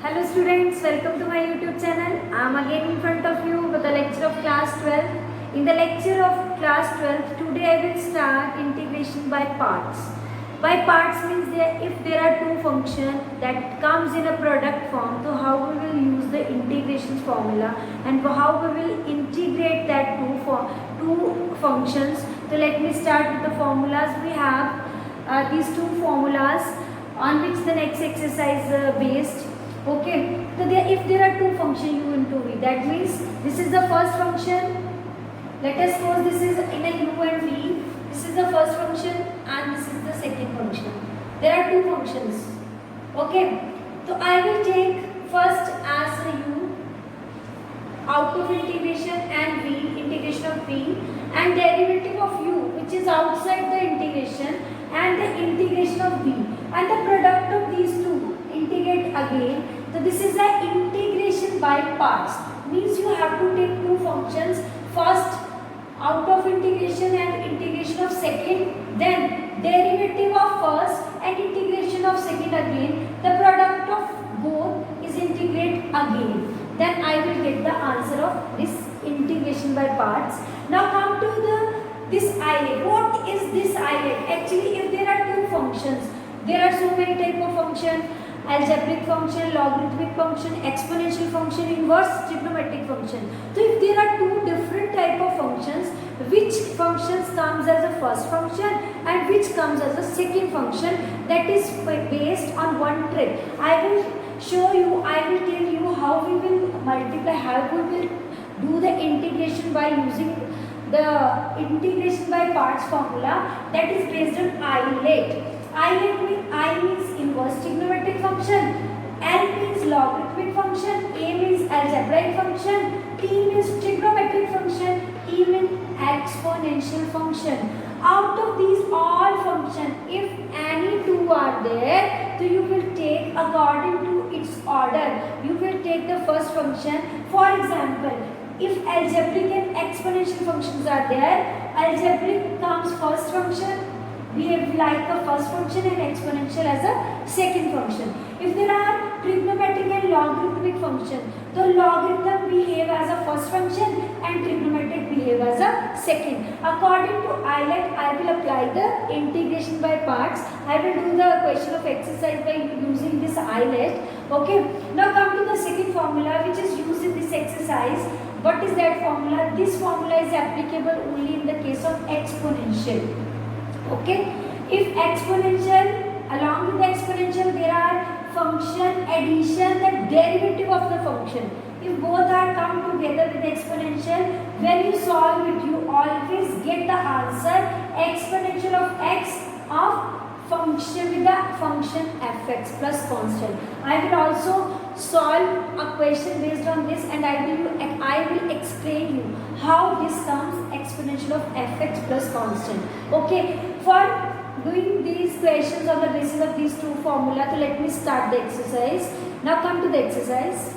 Hello students, welcome to my YouTube channel. I am again in front of you with the lecture of class 12. In the lecture of class 12, today I will start integration by parts. By parts means if there are two functions that comes in a product form, so how we will use the integration formula and how we will integrate that two functions. So let me start with the formulas. We have these two formulas on which the next exercise based. Okay, so if there are two functions u into v, that means this is the first function. Let us suppose this is in a u and v. This is the first function and this is the second function. There are two functions. Okay, so I will take first as a u out of integration and v, integration of v, and derivative of u which is outside the integration and the integration of v, and the product of these two integrate again. So this is the integration by parts. Means you have to take two functions, first out of integration and integration of second, then derivative of first and integration of second again. The product of both is integrate again. Then I will get the answer of this integration by parts. Now come to this islet. What is this islet? Actually, if there are two functions, there are so many type of function: algebraic function, logarithmic function, exponential function, inverse trigonometric function. So if there are two different type of functions, which functions comes as a first function and which comes as a second function, that is based on one trick. I will show you, I will tell you how we will multiply, how we will do the integration by using the integration by parts formula, that is based on islet. I means inverse trigonometric function, L means logarithmic function, A means algebraic function, T means trigonometric function, E means exponential function. Out of these all functions, if any two are there, so you will take according to its order. You will take the first function. For example, if algebraic and exponential functions are there, algebraic comes first function, behave like a first function, and exponential as a second function. If there are trigonometric and logarithmic function, the logarithm behave as a first function and trigonometric behave as a second. According to islet, I will apply the integration by parts. I will do the question of exercise by using this islet. Okay. Now come to the second formula which is used in this exercise. What is that formula? This formula is applicable only in the case of exponential. Okay, if exponential, along with the exponential there are function addition, the derivative of the function. If both are come together with exponential, when you solve it, you always get the answer exponential of x of function with the function fx plus constant. I will also solve a question based on this, and I will explain you how this comes exponential of fx plus constant. Okay, for doing these questions on the basis of these two formula, so let me start the exercise. Now come to the exercise.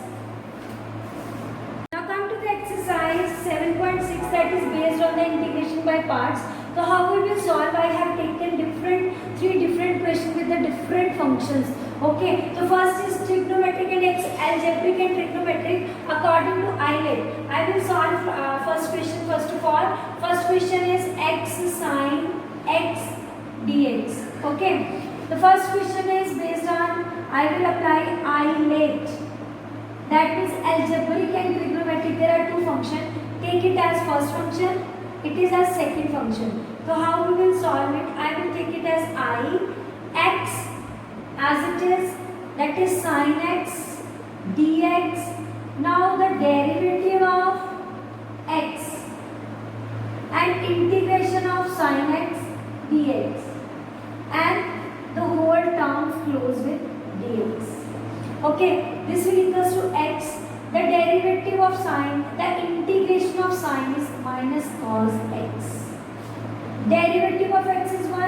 Now come to the exercise 7.6, that is based on the integration by parts. So how we will solve? I have taken three different questions with the different functions. Okay, so first is trigonometric and algebraic and trigonometric according to islet. I will solve first question first of all. First question is x sine x dx. Okay, the first question is based on, I will apply islet. That means algebraic and trigonometric, there are two functions. Take it as first function, it is as second function. So how we will solve it? I will take it as I, x as it is, that is sin x dx. Now the derivative of x and integration of sin x dx, and the whole term flows with dx. Okay, this will equals to x. The derivative of sine, the integration of sine is minus cos x. Derivative of x is 1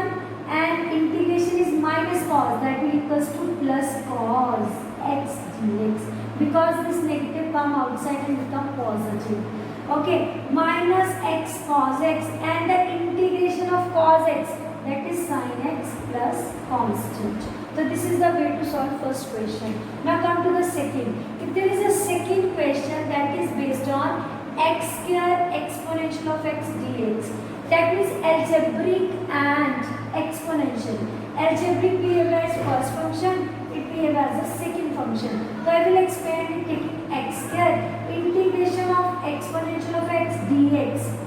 and integration is minus cos, that will equals to plus cos x dx, because this negative come outside and become positive. Okay, minus x cos x, and the integration of cos x, that is sin x plus constant. So this is the way to solve first question. Now come to the second. If there is a second question that is based on x square exponential of x dx, that means algebraic and exponential. Algebraic behave as first function, it behave as the second function. So I will explain it taking x square integration of exponential of x dx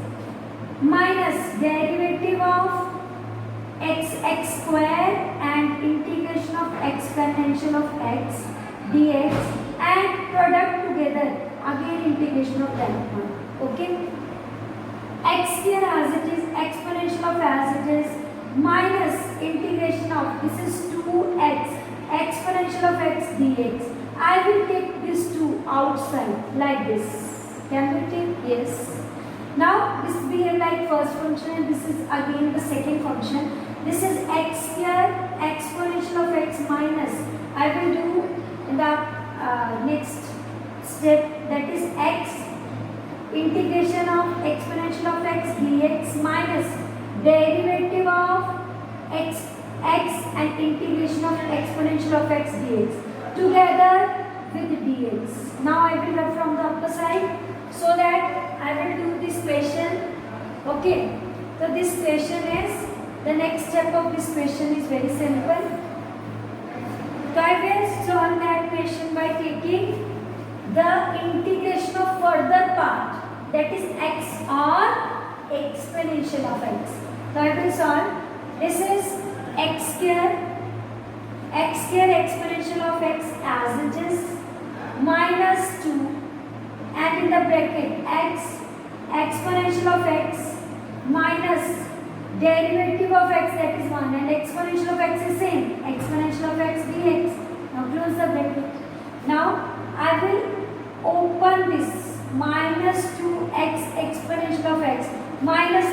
minus derivative of x square and integration of exponential of x dx and product together again integration of that one. Okay, x square as it is, exponential of as it is, minus integration of, this is 2x exponential of x dx. I will take this 2 outside like this. Can we take? Yes. Now this behave like first function and this is again the second function. This is x square exponential of x minus, I will do in the next step, that is x integration of exponential of x dx minus derivative of x and integration of exponential of x dx together with dx. Now I will rub from the upper side so that I will do this question. Okay, so this question is, the next step of this question is very simple. So I will solve that question by taking the integration of further part, that is x or exponential of x. So I will solve, this is x square exponential of x as it is minus 2 and in the bracket x exponential of x minus derivative of x, that is 1, and exponential of x is same, exponential of x dx. Now close the bracket. Now I will open this minus 2x exponential of x minus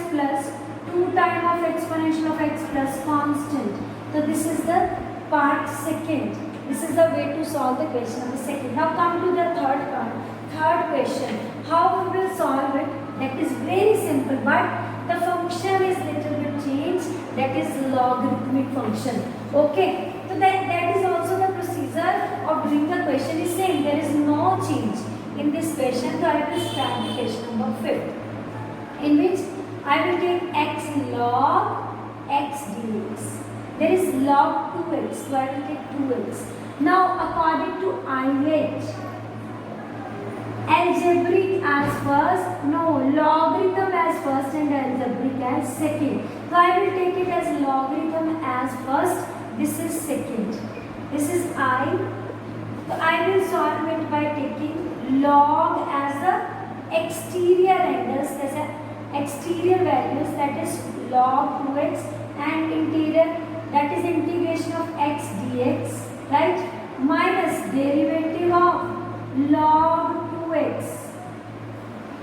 plus 2 times of exponential of x plus constant. So this is the part second. This is the way to solve the question of the second. Now come to the third part. Third question. How we will solve it? That is very simple, but the function is little bit changed, that is logarithmic function. Okay, so that is also the procedure of doing the question is same. There is no change in this question. So I will start the question number 5, in which I will take x log x dx. There is log 2x, so I will take 2x. Now according to IH, algebraic as first, no, logarithm as first and algebraic as second. So I will take it as logarithm as first, this is second. This is I. So I will solve it by taking log as the exterior angles, as a exterior values, that is log 2x, and interior, that is integration of x dx, right, minus derivative of log 2x,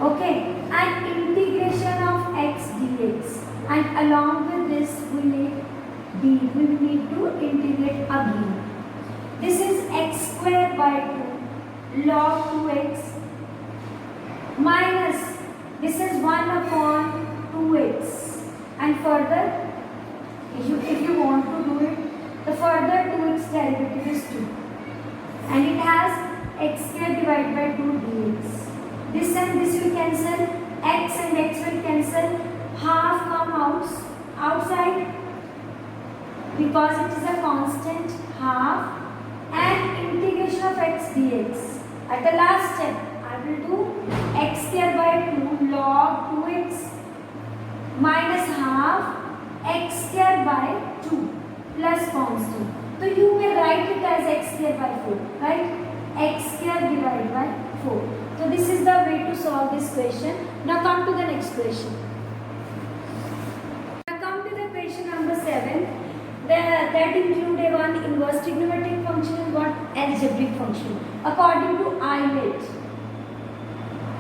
okay, and integration of x dx, and along with this we need to integrate again. This is x square by 2 log 2x minus, this is 1 upon 2x, and further if you want to do it, the further 2x derivative is 2, and it has x square divided by 2 dx. This and this will cancel, x and x will cancel, half come outside because it is a constant, half, and integration of x dx. At the last step, I will do x square by 2 log 2x minus half x square by 2 plus constant. So you may write it as x square by 4, right? X square divided by 4. So this is the way to solve this question. Now come to the next question. Now come to the question number 7. That include a one inverse trigonometric function and one algebraic function. According to IMET,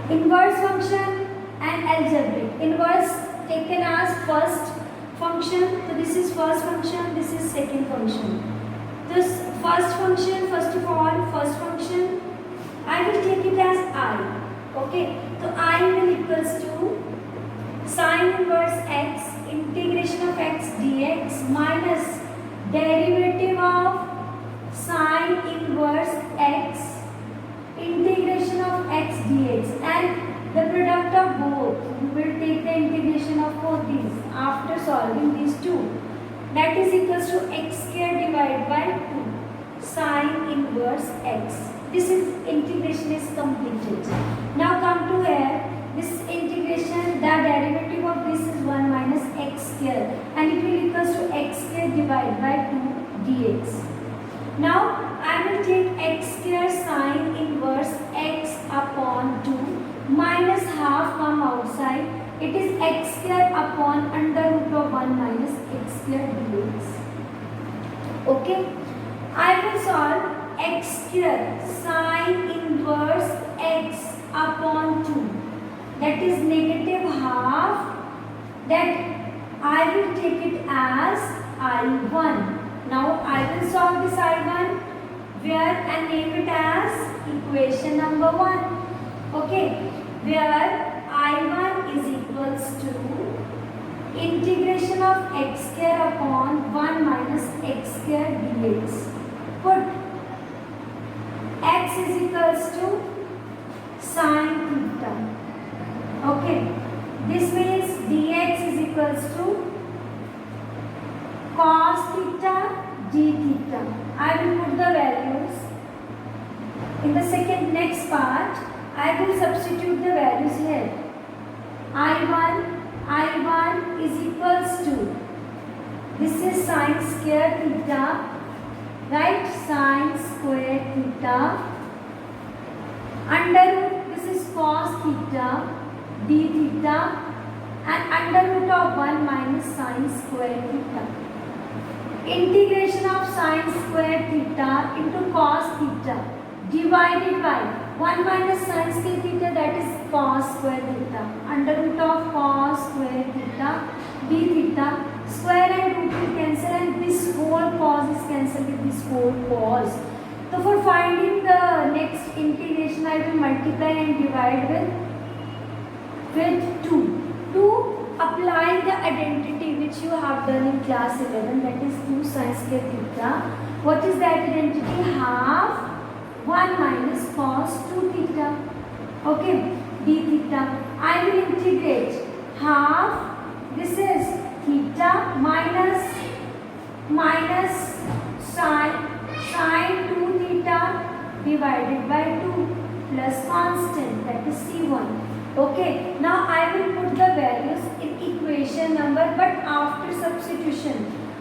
inverse function and algebraic. Inverse taken as first function. So this is first function, this is second function. This first function, first of all, first function, I will take it as I. Okay, so I will equals to sine inverse x integration of x dx minus derivative of sine inverse x, integration of x dx, and the product of both. You will take the integration of both these after solving these two. That is equals to x square divided by 2 sine inverse x. This is integration is completed. Now come to here. This integration, the derivative of this is 1 minus x square, and it will equals to x square divided by 2 dx. Now I will take x square sine inverse x upon 2 minus half come outside. It is x square upon under root of 1 minus x square dx. Okay. I will solve x square sine inverse x upon 2. That is negative half. That I will take it as I1. Now I will solve this I1 where and name it as equation number 1. Okay, where I1 is equals to integration of x square upon 1 minus x square dx. Put x is equals to sine theta. Okay, this means dx is equals to cos theta d theta. I will put the values in the second next part. I will substitute the values here. I1 is equals to, this is sine square theta, right? Sine square theta under root, this is cos theta d theta, and under root of 1 minus sine square theta. Integration of sine square theta into cos theta divided by 1 minus sine square theta, that is cos square theta, under root of cos square theta d theta. Square and root will cancel, and this whole cos is cancelled with this whole cos. So for finding the next integration, I will multiply and divide with 2 to apply the identity which you have done in class 11, that is 2 sine square theta. What is that identity? Half 1 minus cos 2 theta. Okay, d theta. I will integrate half, this is theta minus sine 2 theta divided by 2 plus constant, that is C1. Okay, now I will put the values in equation number, but after substitution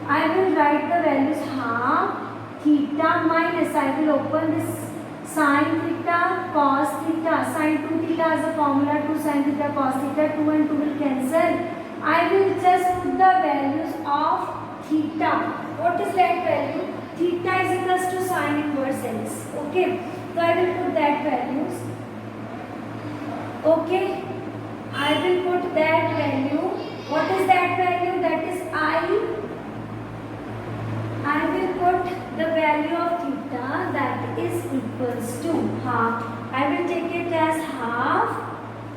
I will write the values half theta minus, I will open this sine theta cos theta, sine 2 theta as a formula, 2 sine theta cos theta, 2 and 2 will cancel. I will just put the values of theta. What is that value? Theta is equals to sine inverse x. Okay, so I will put that values. Okay, I will put that value. What is that value? That is I will put the value of theta, that is equals to half. I will take it as half.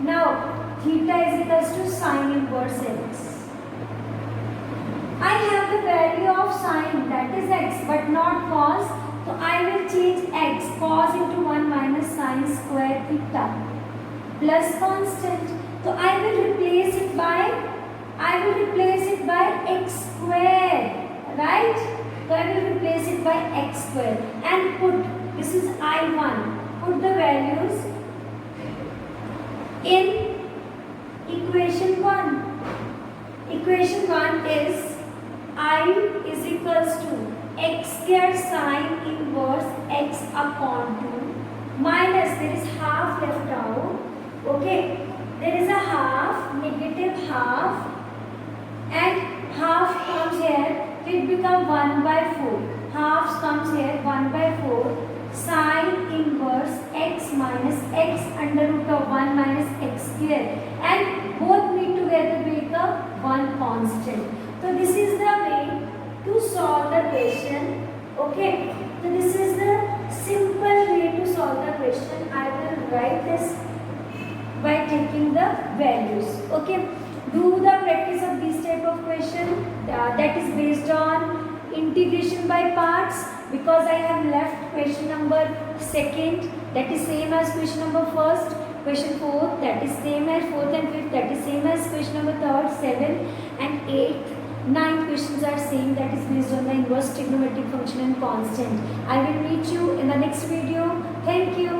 Now theta is equals to sine inverse x. I have the value of sine, that is x, but not cos. So I will change x, cos into 1 minus sine square theta plus constant. So I will replace it by x square, right? So I will replace it by x square and put, this is I1, put the values in equation 1. Equation 1 is I is equals to x square sine inverse x upon 2 minus, there is half left out. Okay, there is a half, negative half, and half comes here, it becomes 1 by 4. Half comes here, 1 by 4. Sine inverse x minus x under root of 1 minus x square, and both meet together make a 1 constant. So this is the way to solve the question. Okay, so this is the simple way to solve the question. I will write this by taking the values. Okay, do the practice of this type of question that is based on integration by parts because I have left question number 2nd, that is same as question number 1st, question 4th that is same as 4th and 5th, that is same as question number 3rd, 7th and 8th. 9 questions are same, that is based on the inverse trigonometric function and constant. I will meet you in the next video. Thank you.